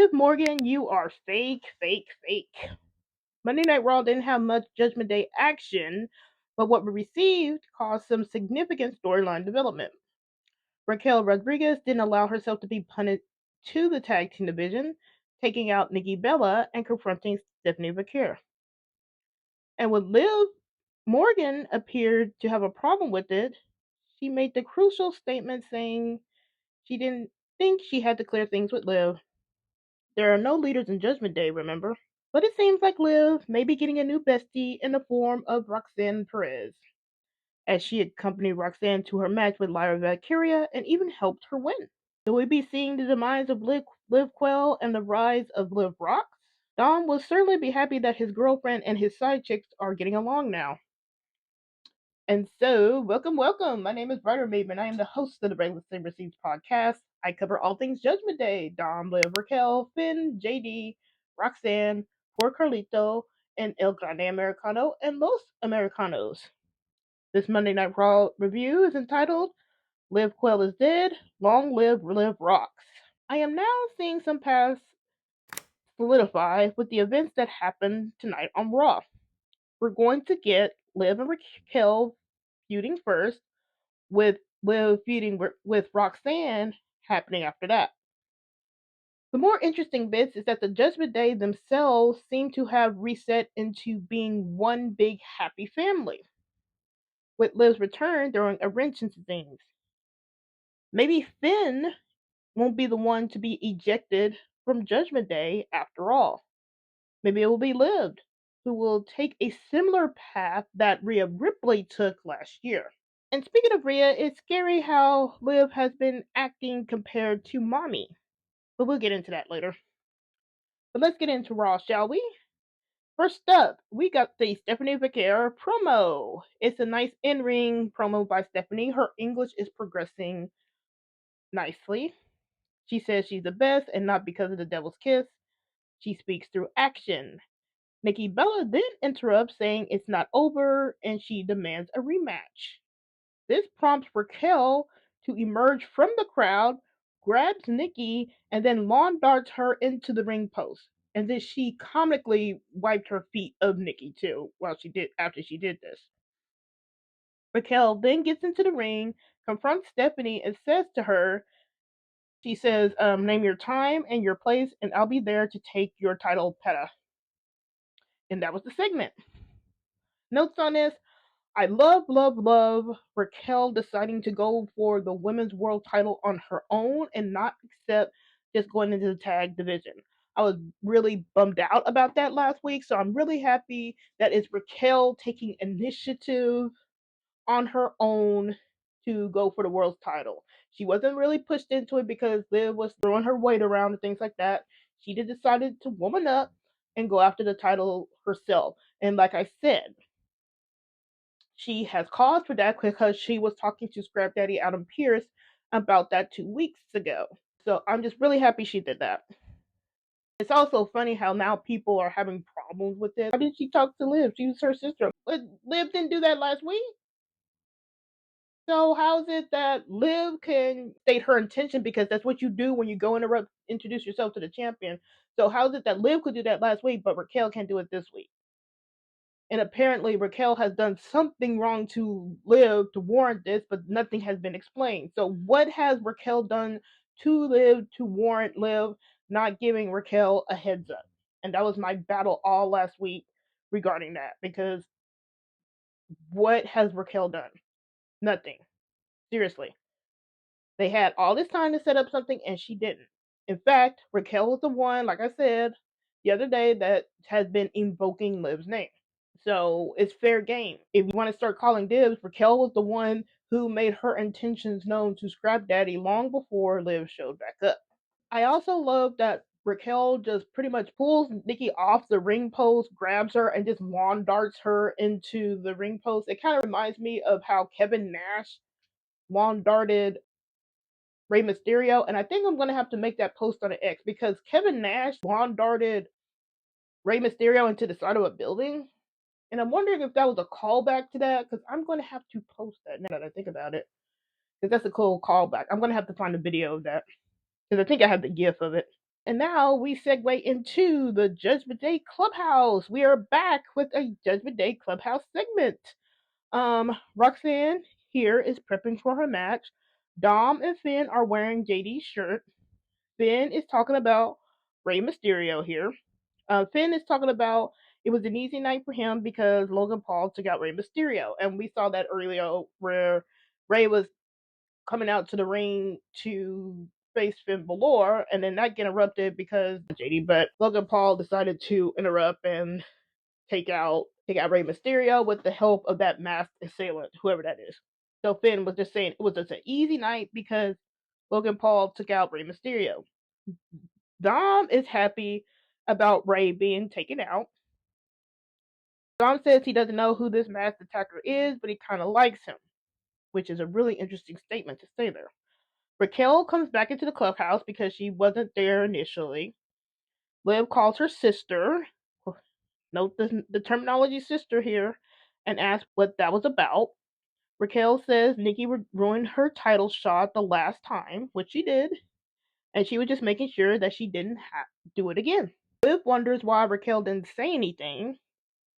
Liv Morgan, you are fake, fake, fake. Monday Night Raw didn't have much Judgment Day action, but what we received caused some significant storyline development. Raquel Rodriguez didn't allow herself to be punted to the tag team division, taking out Nikki Bella and confronting Stephanie Vaquer. And when Liv Morgan appeared to have a problem with it, she made the crucial statement saying she didn't think she had to clear things with Liv. There are no leaders in Judgment Day, remember? But it seems like Liv may be getting a new bestie in the form of Roxanne Perez, as she accompanied Roxanne to her match with Lyra Valkyria and even helped her win. Will we be seeing the demise of LivQuel and the rise of LivRox? Dom will certainly be happy that his girlfriend and his side chicks are getting along now. And so, welcome, welcome. My name is WriterMaven. I am the host of the Regular Same Receipts podcast. I cover all things Judgment Day. Dom, Liv, Raquel, Finn, JD, Roxanne, Poor Carlito, and El Grande Americano, and Los Americanos. This Monday Night Raw review is entitled LivQuel is Dead, Long Live LivRox. I am now seeing some paths solidify with the events that happened tonight on Raw. We're going to get Liv and Raquel feuding first, with Liv feuding with Roxanne happening after that. The more interesting bits is that the Judgment Day themselves seem to have reset into being one big happy family. With Liv's return throwing a wrench into things. Maybe Finn won't be the one to be ejected from Judgment Day after all. Maybe it will be Liv, who will take a similar path that Rhea Ripley took last year. And speaking of Rhea, it's scary how Liv has been acting compared to Mommy. But we'll get into that later. But let's get into Raw, shall we? First up, we got the Stephanie Vaquer promo. It's a nice in-ring promo by Stephanie. Her English is progressing nicely. She says she's the best and not because of the devil's kiss. She speaks through action. Nikki Bella then interrupts, saying it's not over, and she demands a rematch. This prompts Raquel to emerge from the crowd, grabs Nikki, and then lawn darts her into the ring post. And then she comically wiped her feet of Nikki too, after she did this. Raquel then gets into the ring, confronts Stephanie, and says to her, she says, name your time and your place, and I'll be there to take your title, Peta. And that was the segment. Notes on this: I love Raquel deciding to go for the women's world title on her own and not accept just going into the tag division. I was really bummed out about that last week, so I'm really happy that it's Raquel taking initiative on her own to go for the world title. She wasn't really pushed into it because Liv was throwing her weight around and things like that. She just decided to woman up and go after the title herself. And like I said, she has cause for that because she was talking to Scrap Daddy Adam Pearce about that 2 weeks ago. So I'm just really happy she did that. It's also funny how now people are having problems with it. Why did she talk to Liv? She was her sister. But Liv didn't do that last week. So how is it that Liv can state her intention, because that's what you do when you go and introduce yourself to the champion. So how is it that Liv could do that last week, but Raquel can't do it this week? And apparently Raquel has done something wrong to Liv to warrant this, but nothing has been explained. So what has Raquel done to Liv to warrant Liv not giving Raquel a heads up? And that was my battle all last week regarding that, because what has Raquel done? Nothing. Seriously. They had all this time to set up something and she didn't. In fact, Raquel was the one, like I said the other day, that has been invoking Liv's name. So it's fair game. If you want to start calling dibs, Raquel was the one who made her intentions known to Scrap Daddy long before Liv showed back up. I also love that Raquel just pretty much pulls Nikki off the ring post, grabs her, and just lawn darts her into the ring post. It kind of reminds me of how Kevin Nash lawn darted Rey Mysterio, and I think I'm going to have to make that post on the X, because Kevin Nash lawn darted Rey Mysterio into the side of a building. And I'm wondering if that was a callback to that, because I'm going to have to post that now that I think about it. Because that's a cool callback. I'm going to have to find a video of that, because I think I have the gif of it. And now we segue into the Judgment Day Clubhouse. We are back with a Judgment Day Clubhouse segment. Roxanne here is prepping for her match. Dom and Finn are wearing JD's shirt. Finn is talking about Rey Mysterio here. Finn is talking about it was an easy night for him because Logan Paul took out Rey Mysterio. And we saw that earlier where Rey was coming out to the ring to face Finn Balor, and then that get interrupted because JD, but Logan Paul decided to interrupt and take out Rey Mysterio with the help of that masked assailant, whoever that is. So Finn was just saying it was just an easy night because Logan Paul took out Rey Mysterio. Dom is happy about Rey being taken out. Dom says he doesn't know who this masked attacker is, but he kind of likes him, which is a really interesting statement to say there. Raquel comes back into the clubhouse because she wasn't there initially. Liv calls her sister, note the terminology sister here, and asks what that was about. Raquel says Nikki ruined her title shot the last time, which she did, and she was just making sure that she didn't do it again. Liv wonders why Raquel didn't say anything,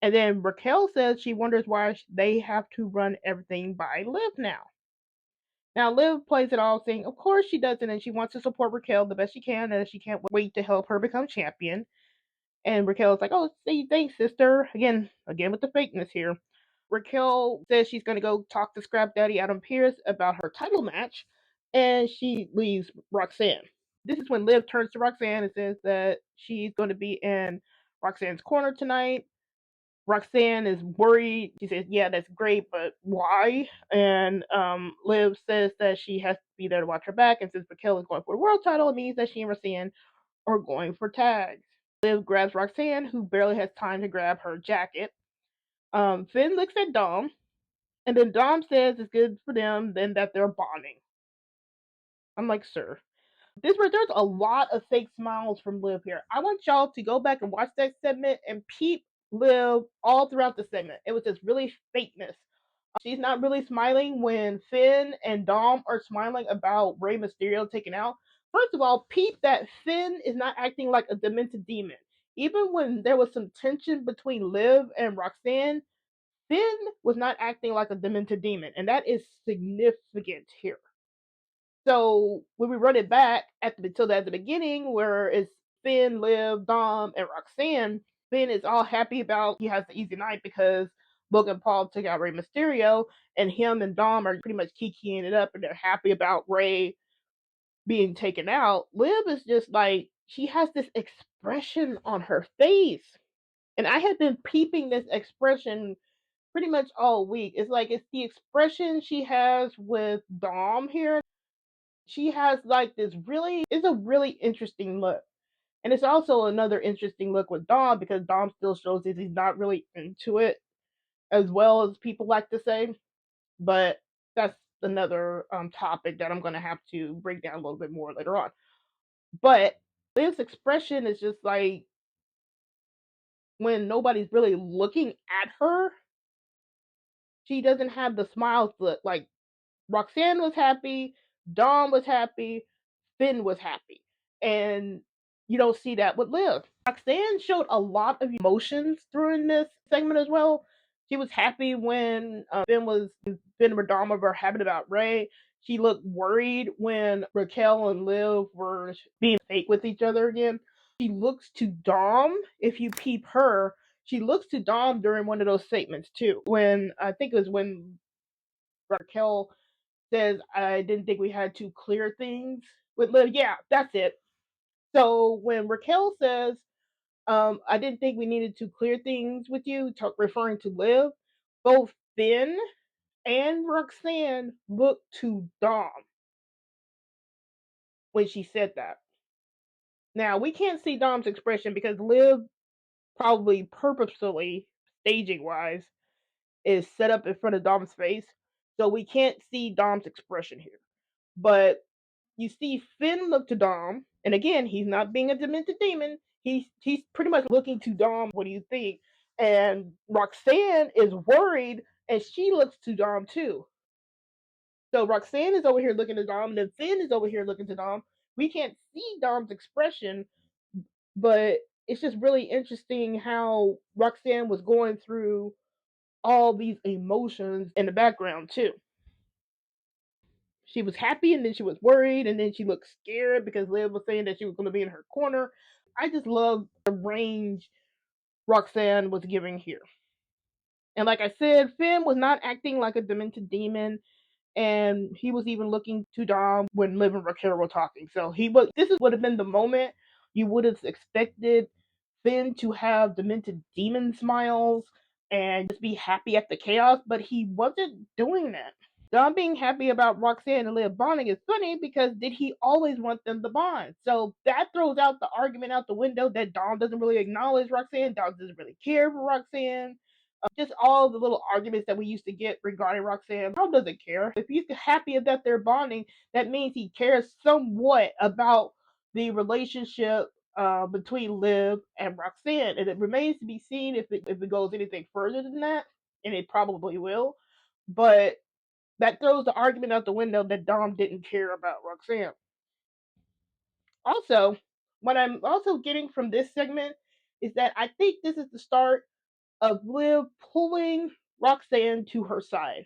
and then Raquel says she wonders why they have to run everything by Liv now. Now, Liv plays it all saying, of course she doesn't, and she wants to support Raquel the best she can, and she can't wait to help her become champion. And Raquel's like, oh, say thanks, sister. Again with the fakeness here. Raquel says she's going to go talk to Scrap Daddy Adam Pearce about her title match, and she leaves Roxanne. This is when Liv turns to Roxanne and says that she's going to be in Roxanne's corner tonight. Roxanne is worried. She says, yeah, that's great, but why? And Liv says that she has to be there to watch her back. And since Raquel is going for the world title, it means that she and Roxanne are going for tags. Liv grabs Roxanne, who barely has time to grab her jacket. Finn looks at Dom, and then Dom says it's good for them, then that they're bonding. I'm like, sir. There's a lot of fake smiles from Liv here. I want y'all to go back and watch that segment and peep Liv all throughout the segment. It was just really fakeness. She's not really smiling when Finn and Dom are smiling about Rey Mysterio taken out. First of all, peep that Finn is not acting like a demented demon. Even when there was some tension between Liv and Roxanne, Finn was not acting like a demented demon, and that is significant here. So when we run it back at the beginning, where it's Finn, Liv, Dom, and Roxanne, Finn is all happy about he has the easy night because Logan Paul took out Rey Mysterio, and him and Dom are pretty much kikiing it up, and they're happy about Rey being taken out. Liv is just like, she has this expression on her face. And I had been peeping this expression pretty much all week. It's like it's the expression she has with Dom here. She has like this it's a really interesting look. And it's also another interesting look with Dom because Dom still shows that he's not really into it as well as people like to say. But that's another topic that I'm going to have to break down a little bit more later on. But Liv's expression is just like when nobody's really looking at her, she doesn't have the smiles look. Like Roxanne was happy, Dawn was happy, Finn was happy. And you don't see that with Liv. Roxanne showed a lot of emotions during this segment as well. She was happy when Finn and Dom were happy about Rey. She looked worried when Raquel and Liv were being fake with each other again. She looks to Dom, if you peep her, she looks to Dom during one of those segments too. When I think it was when Raquel says, I didn't think we had to clear things with Liv. Yeah, that's it. So when Raquel says, I didn't think we needed to clear things with you, referring to Liv, both Finn and Roxanne looked to Dom when she said that. Now, we can't see Dom's expression because Liv probably purposefully, staging wise, is set up in front of Dom's face. So we can't see Dom's expression here. But you see Finn look to Dom, and again, he's not being a demented demon. He's pretty much looking to Dom, what do you think? And Roxanne is worried, and she looks to Dom too. So Roxanne is over here looking to Dom, and then Finn is over here looking to Dom. We can't see Dom's expression, but it's just really interesting how Roxanne was going through all these emotions in the background too. She was happy and then she was worried and then she looked scared because Liv was saying that she was going to be in her corner. I just love the range Roxanne was giving here. And like I said, Finn was not acting like a demented demon, and he was even looking to Dom when Liv and Raquel were talking. So he was. This would have been the moment you would have expected Finn to have demented demon smiles and just be happy at the chaos, but he wasn't doing that. Dom being happy about Roxanne and Liv bonding is funny because did he always want them to bond? So that throws out the argument out the window that Dom doesn't really acknowledge Roxanne. Dom doesn't really care for Roxanne. Just all the little arguments that we used to get regarding Roxanne. Dom doesn't care. If he's happy that they're bonding, that means he cares somewhat about the relationship between Liv and Roxanne. And it remains to be seen if it goes anything further than that, and it probably will. But that throws the argument out the window that Dom didn't care about Roxanne. Also, what I'm also getting from this segment is that I think this is the start of Liv pulling Roxanne to her side.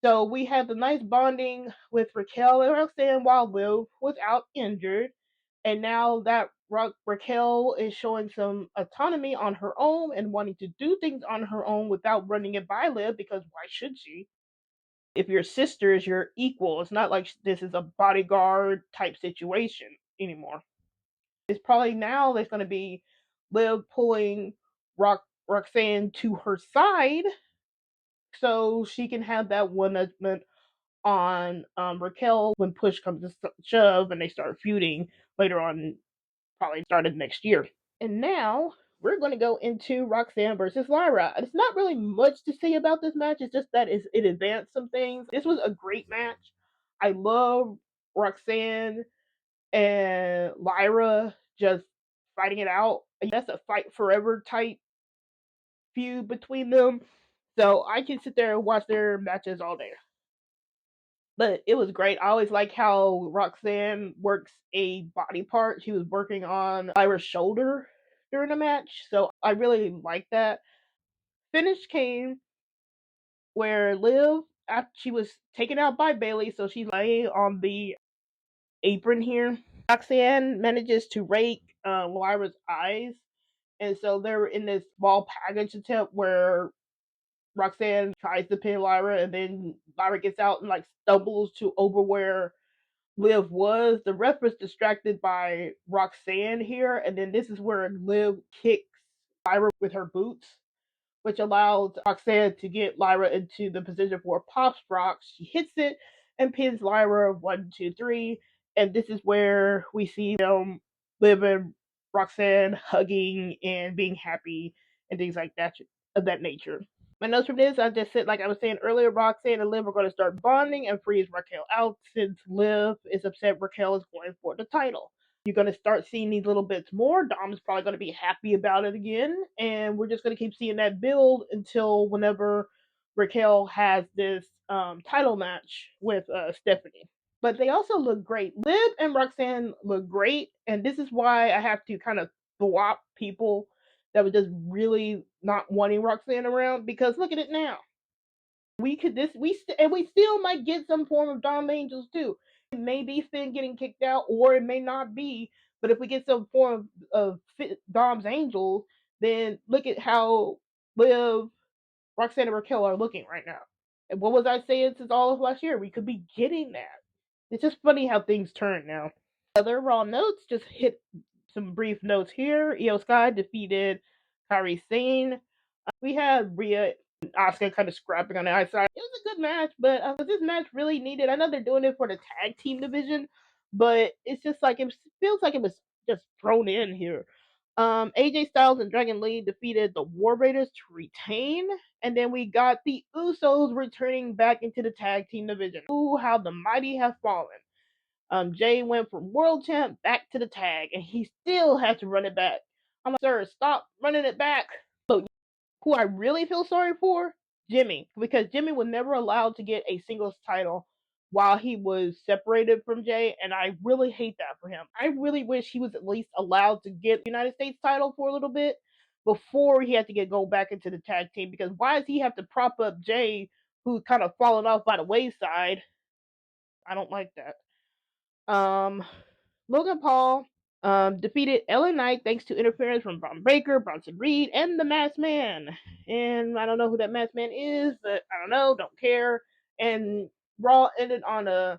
So we had the nice bonding with Raquel and Roxanne while Liv was out injured. And now that Raquel is showing some autonomy on her own and wanting to do things on her own without running it by Liv, because why should she? If your sister is your equal, it's not like this is a bodyguard type situation anymore. It's probably now there's going to be Liv pulling Roxanne to her side so she can have that one-upment on Raquel when push comes to shove and they start feuding later on, probably started next year. And now we're going to go into Roxanne versus Lyra. It's not really much to say about this match. It's just that it advanced some things. This was a great match. I love Roxanne and Lyra just fighting it out. That's a fight forever type feud between them. So I can sit there and watch their matches all day. But it was great. I always like how Roxanne works a body part. She was working on Lyra's shoulder during the match, so I really like that. Finish came where Liv, after she was taken out by Bailey, so she's laying on the apron here. Roxanne manages to rake Lyra's eyes, and so they're in this small package attempt where Roxanne tries to pin Lyra, and then Lyra gets out and like stumbles to over where Liv was. The ref was distracted by Roxanne here, and then this is where Liv kicks Lyra with her boots, which allows Roxanne to get Lyra into the position for a pop rock. She hits it and pins Lyra 1, 2, 3, and this is where we see them, Liv and Roxanne hugging and being happy and things like that of that nature. My notes from this, I just said, like I was saying earlier, Roxanne and Liv are going to start bonding and freeze Raquel out since Liv is upset Raquel is going for the title. You're going to start seeing these little bits more. Dom's probably going to be happy about it again, and we're just going to keep seeing that build until whenever Raquel has this title match with Stephanie. But they also look great. Liv and Roxanne look great, and this is why I have to kind of swap people that were just really not wanting Roxanne around, because look at it now. We could this we still might get some form of Dom Angels too. It may be Finn getting kicked out, or it may not be. But if we get some form of Dom's Angels, then look at how Liv, Roxanne, and Raquel are looking right now. And what was I saying since all of last year? We could be getting that. It's just funny how things turn now. Other Raw notes, just hit some brief notes here. Io Sky defeated Kairi Sane. We had Rhea and Asuka kind of scrapping on the outside. It was a good match, but was this match really needed? I know they're doing it for the tag team division, but it's just like it feels like it was just thrown in here. AJ Styles and Dragon Lee defeated the War Raiders to retain, and then we got the Usos returning back into the tag team division. Ooh, how the mighty have fallen. Jay went from world champ back to the tag, and he still had to run it back. I'm like, sir, stop running it back. But who I really feel sorry for? Jimmy, because Jimmy was never allowed to get a singles title while he was separated from Jay, and I really hate that for him. I really wish he was at least allowed to get the United States title for a little bit before he had to go back into the tag team, because why does he have to prop up Jay, who's kind of fallen off by the wayside? I don't like that. Logan Paul defeated LA Knight thanks to interference from Braun Breaker, Bronson Reed, and the Masked Man. And I don't know who that Masked Man is, but I don't know, don't care. And Raw ended on a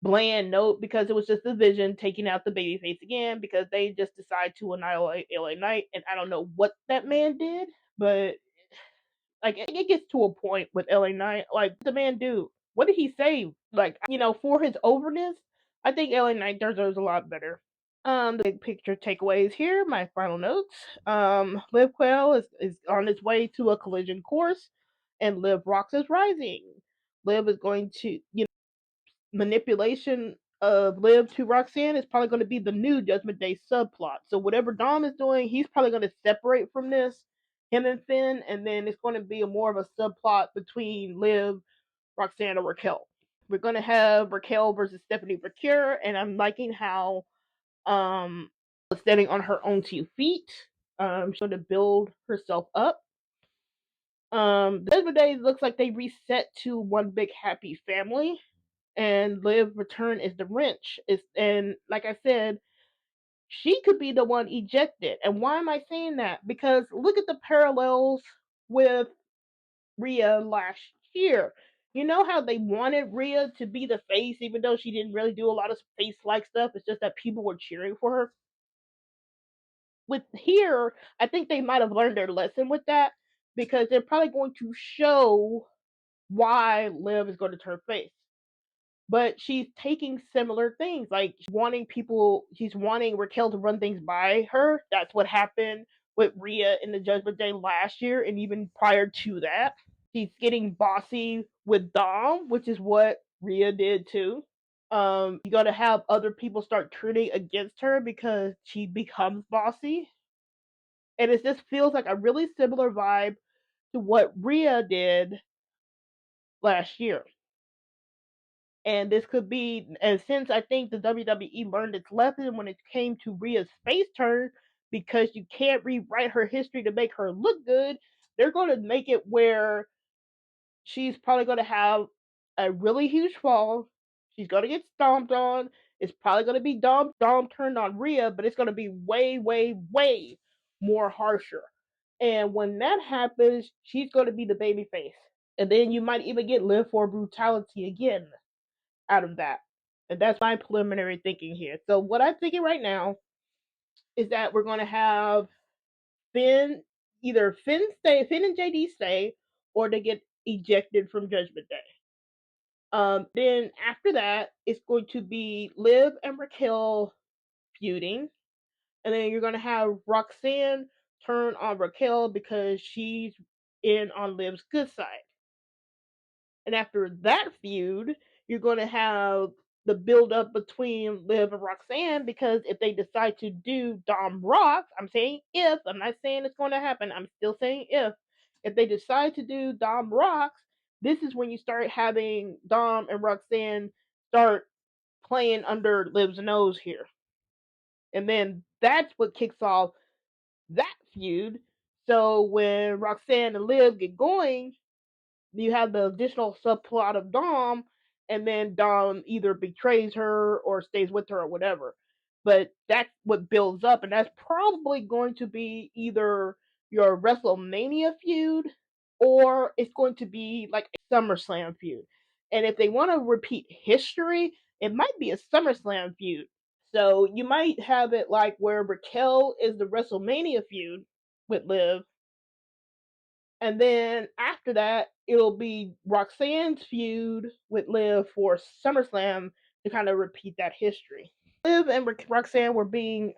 bland note because it was just the Vision taking out the babyface again because they just decided to annihilate LA Knight. And I don't know what that man did, but like it gets to a point with LA Knight. Like, what did the man do? What did he say? Like, for his overness, I think LA Knight deserves a lot better. The big picture takeaways here, my final notes. LivQuel is on its way to a collision course, and LivRox is rising. Liv is going to, manipulation of Liv to Roxanne is probably going to be the new Judgment Day subplot. So whatever Dom is doing, he's probably going to separate from this, him and Finn, and then it's going to be more of a subplot between Liv, Roxanne, and Raquel. We're going to have Raquel versus Stephanie Vaquer, and I'm liking how standing on her own 2 feet. She's going to build herself up. The Judgment Day looks like they reset to one big happy family, and Liv return is the wrench. And like I said, she could be the one ejected. And why am I saying that? Because look at the parallels with Rhea last year. You know how they wanted Rhea to be the face, even though she didn't really do a lot of face-like stuff. It's just that people were cheering for her. With here, I think they might have learned their lesson with that, because they're probably going to show why Liv is going to turn face. But she's taking similar things, like she's wanting Raquel to run things by her. That's what happened with Rhea in the Judgment Day last year, and even prior to that. She's getting bossy with Dom, which is what Rhea did too. You gotta have other people start turning against her because she becomes bossy. And it just feels like a really similar vibe to what Rhea did last year. And this could be, and since I think the WWE learned its lesson when it came to Rhea's face turn, because you can't rewrite her history to make her look good, they're going to make it where she's probably going to have a really huge fall. She's going to get stomped on. It's probably going to be Dom turned on Rhea, but it's going to be way, way, way more harsher. And when that happens, she's going to be the baby face. And then you might even get Liv for brutality again out of that. And that's my preliminary thinking here. So what I'm thinking right now is that we're going to have Finn Finn and JD stay, or they get ejected from Judgment Day. Then after that, it's going to be Liv and Raquel feuding, and then you're going to have Roxanne turn on Raquel because she's in on Liv's good side. And after that feud, you're going to have the build up between Liv and Roxanne, because if they decide to do Dom Rock, I'm saying if, I'm not saying it's going to happen, I'm still saying if they decide to do Dom Rocks, this is when you start having Dom and Roxanne start playing under Liv's nose here. And then that's what kicks off that feud. So when Roxanne and Liv get going, you have the additional subplot of Dom, and then Dom either betrays her or stays with her or whatever. But that's what builds up, and that's probably going to be either your WrestleMania feud, or it's going to be like a SummerSlam feud. And if they want to repeat history, it might be a SummerSlam feud. So you might have it like where Raquel is the WrestleMania feud with Liv, and then after that, it'll be Roxanne's feud with Liv for SummerSlam to kind of repeat that history. Liv and Roxanne were being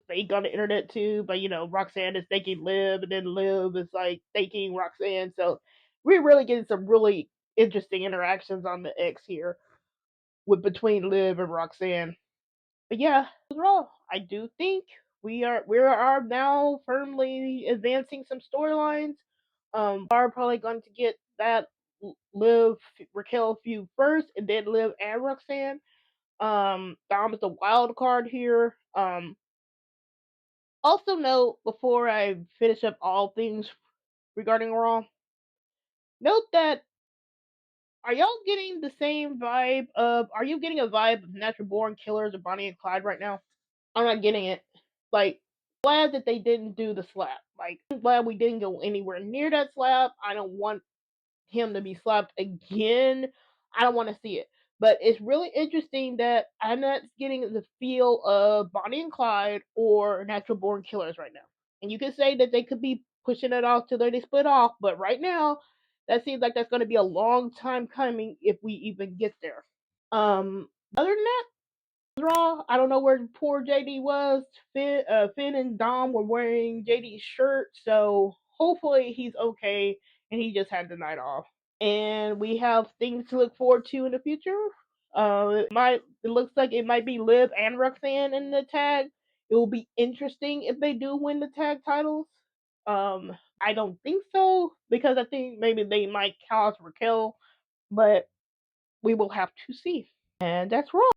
fake on the internet too, but Roxanne is thanking Liv, and then Liv is like thanking Roxanne. So we're really getting some really interesting interactions on the X here between Liv and Roxanne. But yeah, overall, I do think we are now firmly advancing some storylines. Are probably going to get that Liv Raquel feud first, and then Liv and Roxanne. Dom is the wild card here. Also note before I finish up all things regarding Raw, note that are y'all getting the same vibe of? Are you getting a vibe of Natural Born Killers or Bonnie and Clyde right now? I'm not getting it. Like, glad that they didn't do the slap. Like, I'm glad we didn't go anywhere near that slap. I don't want him to be slapped again. I don't want to see it. But it's really interesting that I'm not getting the feel of Bonnie and Clyde or Natural Born Killers right now. And you could say that they could be pushing it off till they split off, but right now, that seems like that's going to be a long time coming if we even get there. Other than that, Raw. I don't know where poor JD was. Finn and Dom were wearing JD's shirt, so hopefully he's okay and he just had the night off. And we have things to look forward to in the future. It looks like it might be Liv and Roxanne in the tag. It will be interesting if they do win the tag titles. I don't think so because I think maybe they might cause Raquel, but we will have to see. And that's Raw.